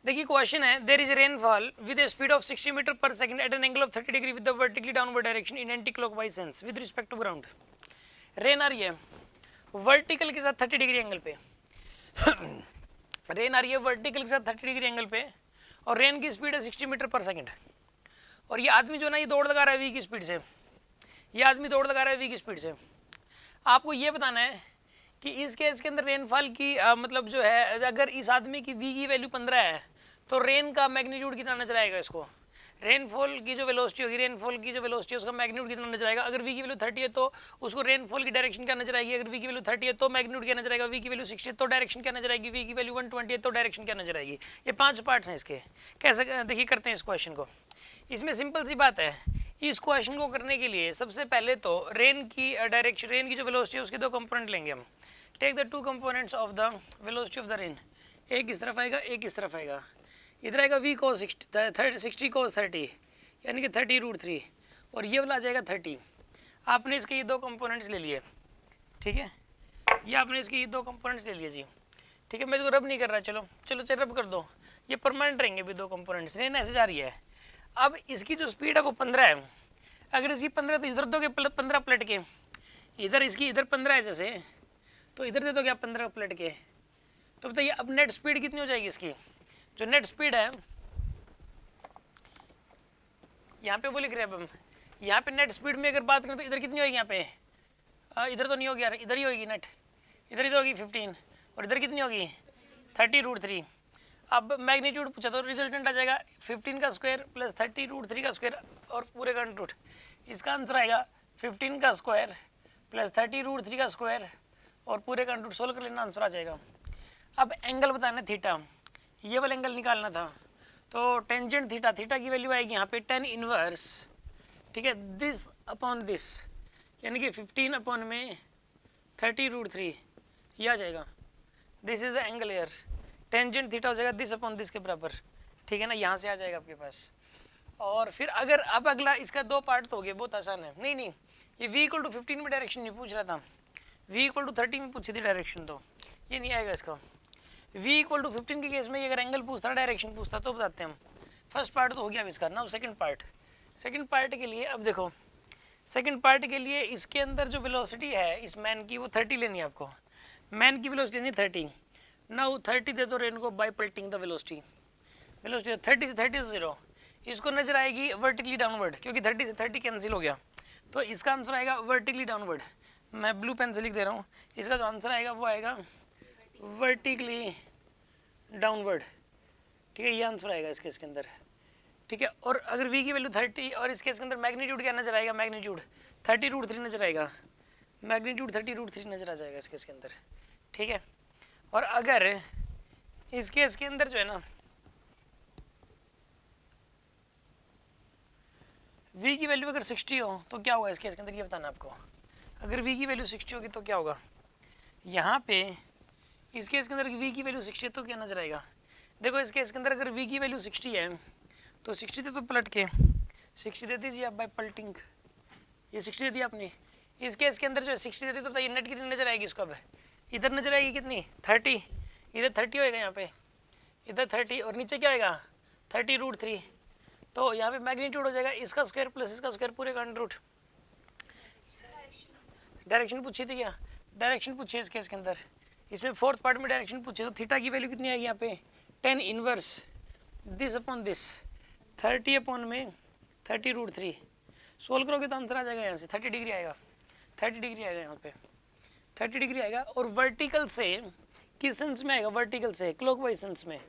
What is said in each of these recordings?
देखिए क्वेश्चन है, there is rainfall with a speed of 60 metre per second at an angle of 30 degree with the vertically downward direction in anti clockwise sense with respect to ground. Rain आ रही है vertical के साथ 30 degree angle पे rain आ रही है vertical के साथ 30 डिग्री एंगल पे, और रेन की स्पीड है 60 मीटर पर सेकंड। और ये आदमी जो ना ये दौड़ लगा रहा है वी की स्पीड से, ये आदमी दौड़ लगा रहा है वी की स्पीड से। आपको ये बताना है कि इस केस के अंदर रेनफॉल की मतलब जो है, अगर इस आदमी की वी की वैल्यू 15 है तो रेन का मैग्नीट्यूड कितना नजर आएगा इसको। रेनफॉल की जो वेलोसिटी होगी, रेनफॉल की जो वेलोसिटी है उसका मैग्नीट्यूड कितना नजर आएगा। अगर वी की वैल्यू 30 है तो उसको रेनफॉल की डायरेक्शन क्या नजर आएगी। अगर वी की वैल्यू 30 है तो मैग्नीट्यूड क्या नजर आएगा। वी की वैल्यू 60 है तो डायरेक्शन क्या नजर आएगी। वी की वैल्यू 120 है तो डायरेक्शन क्या नजर आएगी। ये 5 पार्ट्स हैं इसके। कैसे देखिए करते हैं इस क्वेश्चन को। इसमें सिंपल सी बात है, इस क्वेश्चन को करने के लिए सबसे पहले तो रेन की डायरेक्शन, रेन की जो वेलोसिटी है उसके दो कंपोनेंट लेंगे हम। Take the two components of the velocity of the rain. एक इस तरफ आएगा, एक इस तरफ आएगा। इधर आएगा v cos 60 cos 30 यानी कि 30√3, और ये वाला आ जाएगा 30। आपने इसके ये दो कंपोनेंट्स ले लिए, ठीक है। ये आपने इसके ये दो कंपोनेंट्स ले लिए जी, ठीक है। मैं इसको रब नहीं कर रहा, चलो चलो चलो रब कर दो। ये परमानेंट रहेंगे भी दो कंपोनेंट्स। रेन ऐसे जा रही है। अब इसकी जो स्पीड है वो 15 है। अगर इसकी 15 तो इधर दोगे 15 पलट के, इधर इसकी इधर 15 है जैसे, तो इधर दे दोगे आप 15 पलट के। तो बताइए अब नेट स्पीड कितनी हो जाएगी इसकी। जो नेट स्पीड है यहाँ पे वो लिख रहे हैं अब हम, यहाँ पे नेट स्पीड में अगर बात करें तो इधर कितनी होगी यहाँ पे, इधर तो नहीं होगी यार, इधर ही होगी नेट। इधर होगी 15 और इधर कितनी होगी 30√3। अब मैग्नीट्यूड पूछा तो रिजल्टेंट आ जाएगा 15 का स्क्वायर प्लस 30√3 का स्क्वायर और पूरे का अंडर रूट। इसका आंसर आएगा 15 का स्क्वायर प्लस 30√3 का स्क्वायर और पूरे का अंडर रूट। सोल्व कर लेना, आंसर आ जाएगा। अब एंगल बताना थीटा, ये वाला एंगल निकालना था। तो टेंजेंट थीटा, थीटा की वैल्यू आएगी यहाँ पे tan इनवर्स, ठीक है, दिस अपॉन दिस, यानी कि 15 अपॉन में 30√3 ये आ जाएगा। This is the angle air. Tangent theta हो जाएगा दिस अपॉन दिस के बराबर, ठीक है ना, यहाँ से आ जाएगा आपके पास। और फिर अगर अब अगला इसका दो पार्ट तो हो गए, बहुत आसान है। नहीं नहीं, ये v = 15 में डायरेक्शन नहीं पूछ रहा था, v = 30 में पूछी थी डायरेक्शन, तो ये नहीं आएगा इसका। v = 15 के केस में अगर एंगल पूछता, डायरेक्शन पूछता तो बताते हम। फर्स्ट पार्ट तो हो गया अब इसका ना। सेकंड पार्ट, सेकंड पार्ट के लिए अब देखो, सेकंड पार्ट के लिए इसके अंदर जो वेलोसिटी है इस मैन की वो 30 लेनी है आपको। मैन की वेलोसिटी लेनी 30। नाउ 30 दे दो रेन को बाय पल्टिंग द वेलोसिटी। वेलोसिटी 30 से 30 से 0, इसको नजर आएगी वर्टिकली डाउनवर्ड, क्योंकि 30 से 30 कैंसिल हो गया, तो इसका आंसर आएगा वर्टिकली डाउनवर्ड। मैं ब्लू पेन से लिख दे रहा हूँ, इसका जो आंसर आएगा वो आएगा वर्टिकली डाउनवर्ड, ठीक है, ये आंसर आएगा इस केस के अंदर, ठीक है। और अगर v की वैल्यू 30 और इस केस के अंदर मैग्नीट्यूड क्या नजर आएगा, मैग्नीट्यूड 30√3 नजर आएगा, मैग्नीट्यूड 30√3 नजर आ जाएगा इस केस के अंदर, ठीक है। और अगर इस केस के अंदर जो है ना v की वैल्यू अगर 60 हो तो क्या होगा इस केस के अंदर, ये बताना आपको। अगर v की वैल्यू 60 होगी तो क्या होगा, यहाँ पे इस केस के अंदर v की वैल्यू 60 है तो क्या नजर आएगा। देखो इस केस के अंदर अगर v की वैल्यू 60 है तो 60 दे तो पलट के 60 दे दीजिए आप बाय पलटिंग, ये 60 दे दी आपने। इस केस के अंदर जो 60 दे दी तो ये नेट कितनी नजर आएगी इसको, अब इधर नजर आएगी कितनी 30, इधर 30 होएगा यहाँ पे, इधर 30 और नीचे क्या आएगा 30√3, तो यहाँ पे मैग्नीट्यूड हो जाएगा इसका स्क्वायर प्लस इसका स्क्वायर पूरे का अंडर रूट। डायरेक्शन पूछी थी क्या, डायरेक्शन पूछी है इस केस के अंदर, इसमें फोर्थ पार्ट में डायरेक्शन पूछे। तो थीटा की वैल्यू कितनी आएगी यहाँ पे tan inverse this upon this, 30 upon में 30√3। सोल्व करोगे तो आंसर आ जाएगा यहाँ से 30 डिग्री आएगा, 30 डिग्री आएगा यहाँ पे 30 डिग्री आएगा। और वर्टिकल से किस सेंस में आएगा, वर्टिकल से क्लॉकवाइज सेंस में,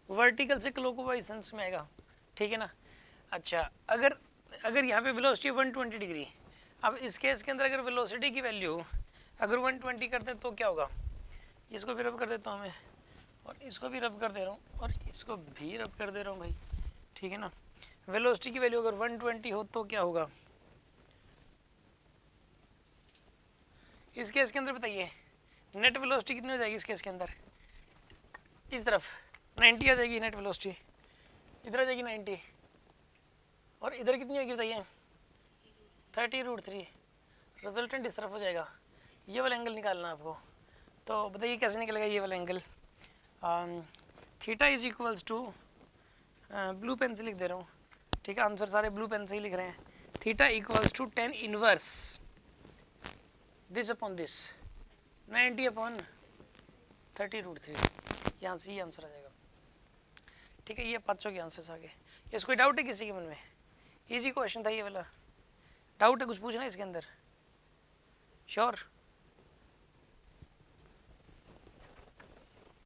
वर्टिकल से क्लॉकवाइज सेंस में आएगा, ठीक है ना। अच्छा अगर यहाँ पे वेलोसिटी 120 डिग्री, अब इस केस के अंदर अगर वेलोसिटी की वैल्यू अगर 120 करते हैं तो क्या होगा, इसको भी रब कर देता हूँ मैं और इसको भी रब कर दे रहा हूँ और इसको भी रब कर दे रहा हूँ भाई, ठीक है ना। वेलोसिटी की वैल्यू अगर 120 हो तो क्या होगा इस केस के अंदर, बताइए नेट वेलोसिटी कितनी हो जाएगी इस केस के अंदर, इस तरफ 90 आ जाएगी नेट वेलोसिटी, इधर आ जाएगी 90 और इधर कितनी होगी बताइए 30√3। रिजल्टेंट इस तरफ हो जाएगा। ये वाला एंगल निकालना आपको, तो बताइए कैसे निकलेगा ये वाला angle. Theta is equals to blue pen से लिख दे रहा हूँ, ठीक है, आंसर सारे ब्लू पेन से ही लिख रहे हैं। Theta equals to 10 inverse this upon this 90 upon 30√3, यहाँ से ही आंसर आ जाएगा। ठीक है, ये पाँचों के आंसर्स आ गए। इसको कोई डाउट है किसी के मन में? इजी क्वेश्चन था ये वाला, डाउट है कुछ पूछना है इसके अंदर? श्योर?